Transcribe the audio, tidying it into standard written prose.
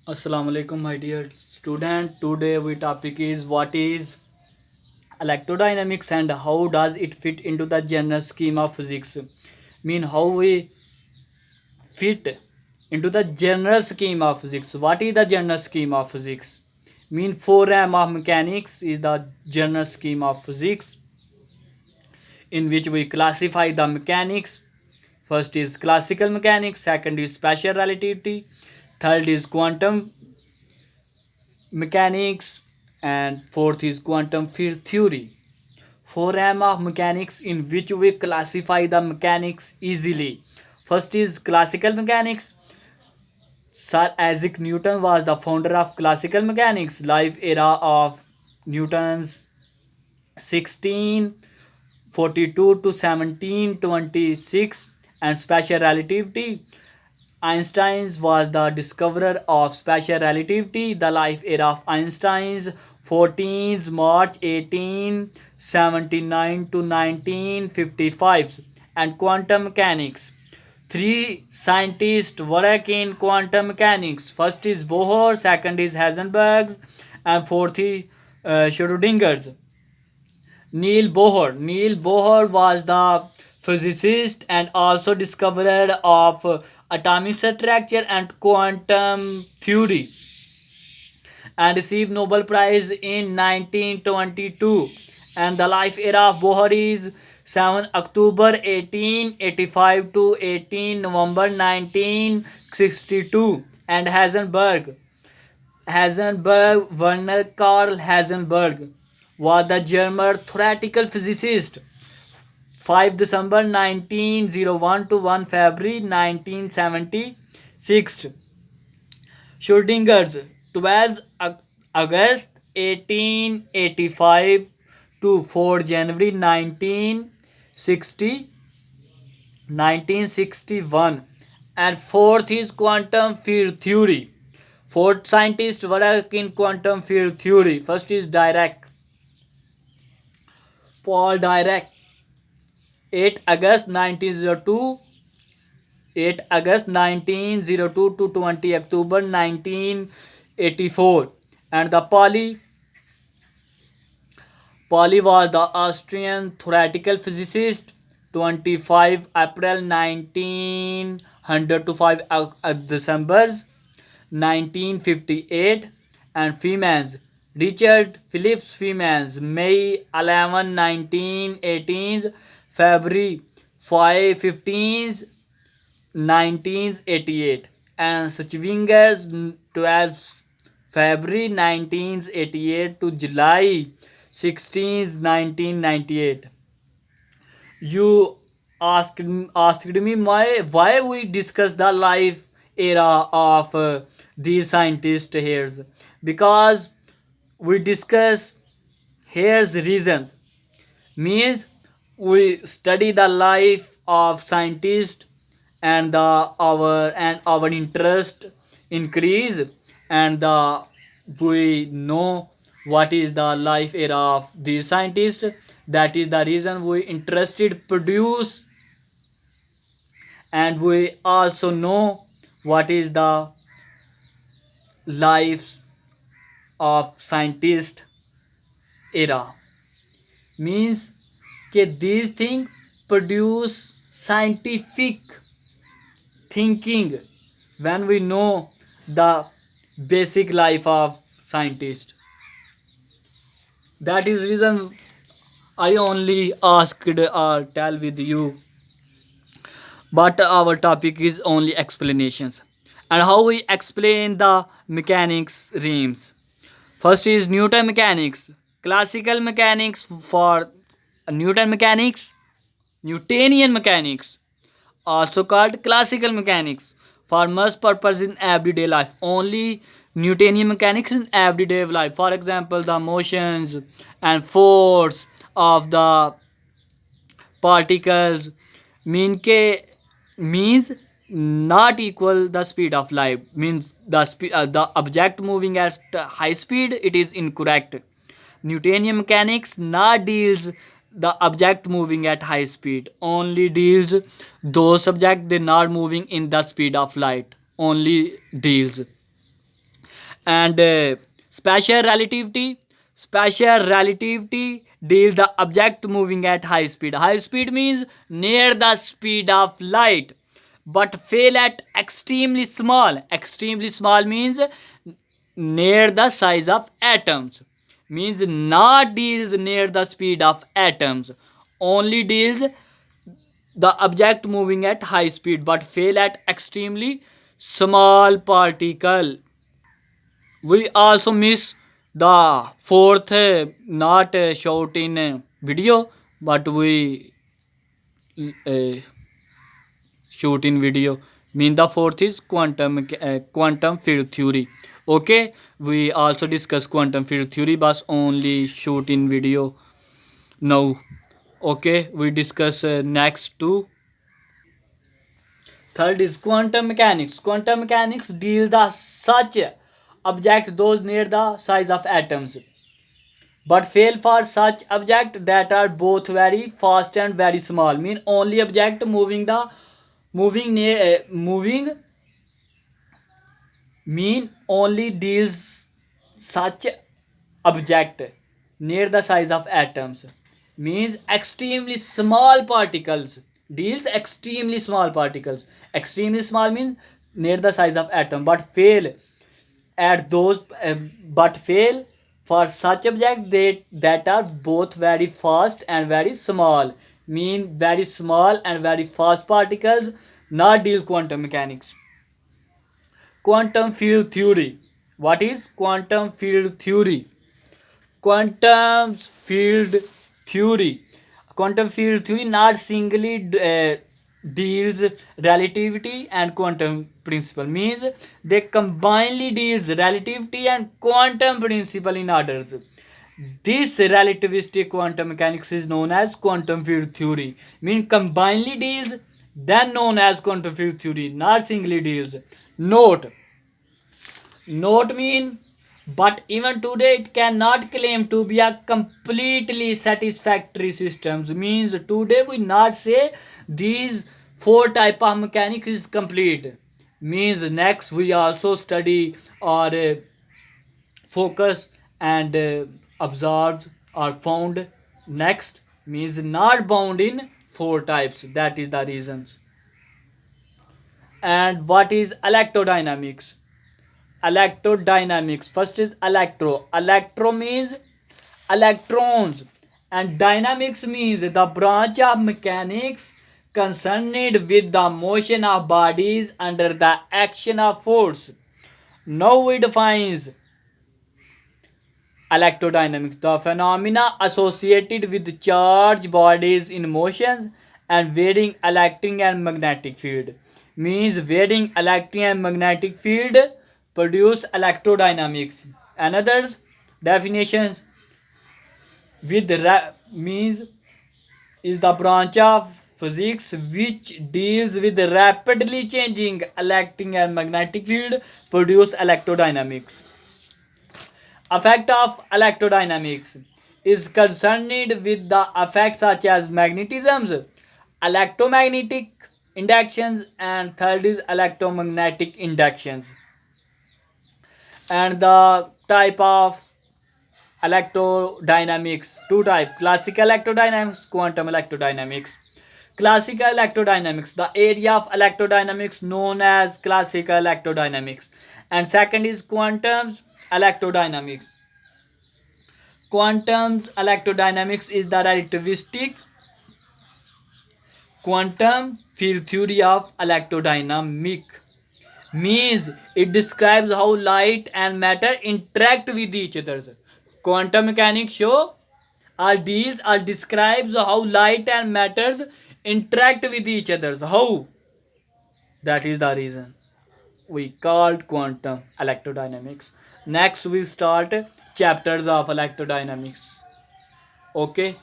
Assalamu alaikum, my dear student. Today we topic is what is electrodynamics and how does it fit into the general scheme of physics. Mean how we fit into the general scheme of physics. What is the general scheme of physics? Mean theorem of mechanics is the general scheme of physics in which we classify the mechanics. First is classical mechanics, second is special relativity, third is quantum mechanics, and fourth is quantum field theory. Theorem of mechanics in which we classify the mechanics easily. First is classical mechanics. Sir Isaac Newton was the founder of classical mechanics. Life era of Newton's 1642 to 1726. And special relativity. Einstein was the discoverer of special relativity. The life era of Einstein's 14th March 1879 to 1955. And quantum mechanics. Three scientists work in quantum mechanics. First is Bohr, second is Heisenberg, and fourth is Schrödinger's. Neil Bohr was the physicist and also discoverer of atomic structure and quantum theory, and received Nobel Prize in 1922. And the life era of Bohr is 7 October 1885 to 18 November 1962. And Heisenberg, Werner Karl Heisenberg, was the German theoretical physicist. 5 December 1901 to 1 February 1976. Schrödinger's 12 August 1885 to 4 January 1961. And fourth is quantum field theory. Fourth scientists work in quantum field theory. First is Paul Dirac, 8 August 1902, 8 August 1902 to 20 October 1984. And the Pauli was the Austrian theoretical physicist, 25 April 1900 to 5 December 1958. And Femans, Richard Phillips Femans, May 11 1918, February 5 15 1988. And Schwinger's 12 February 1988 to July 16 1998. You asked me why we discuss the life era of these scientists here, because we discuss here's reasons. Means we study the life of scientists, and our interest increase, and we know what is the life era of these scientists. That is the reason we interested produce, and we also know what is the life of scientist era. Means that these things produce scientific thinking when we know the basic life of scientist. That is reason I only asked or tell with you, but our topic is only explanations. And how we explain the mechanics realms. First is classical mechanics. For Newton mechanics, Newtonian mechanics, also called classical mechanics, for most purpose in everyday life. Only Newtonian mechanics in everyday life. For example, the motions and force of the particles means not equal the speed of light. Means the object moving at high speed, it is incorrect. Newtonian mechanics not deals the object moving at high speed, only deals those subject they not moving in the speed of light, only deals. And special relativity. Special relativity deals the object moving at high speed. High speed means near the speed of light, but fail at extremely small. Extremely small means near the size of atoms. Means not deals near the speed of atoms, only deals the object moving at high speed but fail at extremely small particle. We also miss the fourth, not shot in video, but we uh, shoot in video. Mean the fourth is quantum field theory. Okay, we also discuss quantum field theory, but only shoot in video now. Okay, we discuss next two. Third is quantum mechanics. Quantum mechanics deal the such object those near the size of atoms, but fail for such object that are both very fast and very small. Mean only object moving near moving mean only deals such object near the size of atoms, means extremely small particles, deals extremely small particles. Extremely small means near the size of atom, at those but fail for such objects that are both very fast and very small. Mean very small and very fast particles not deal quantum mechanics. Quantum field theory. What is quantum field theory? Quantum field theory. Quantum field theory not singly deals relativity and quantum principle. Means they combinedly deals relativity and quantum principle in orders. This relativistic quantum mechanics is known as quantum field theory. Mean combinedly deals, then known as quantum field theory, not singly deals. Note. Note mean, but even today it cannot claim to be a completely satisfactory systems. Means today we not say these four type of mechanics is complete. Means next we also study or focus and observed or found next, means not bound in four types. That is the reasons. And what is electrodynamics? Electrodynamics. First is electro. Electro means electrons, and dynamics means the branch of mechanics concerned with the motion of bodies under the action of force. Now it defines electrodynamics, the phenomena associated with charged bodies in motions and varying electric and magnetic field. Means varying electric and magnetic field produce electrodynamics. Another definitions with means is the branch of physics which deals with rapidly changing electric and magnetic field produce electrodynamics. Effect of electrodynamics is concerned with the effects such as magnetisms, electromagnetic inductions, and third is electromagnetic inductions. And the type of electrodynamics, two types: classical electrodynamics, quantum electrodynamics. Classical electrodynamics, the area of electrodynamics known as classical electrodynamics. And second is quantum electrodynamics. Quantum electrodynamics is the relativistic quantum field theory of electrodynamic. Means it describes how light and matter interact with each other. Quantum mechanics show or deals or describes how light and matters interact with each other. How? That is the reason we called quantum electrodynamics. Next we start chapters of electrodynamics. Okay.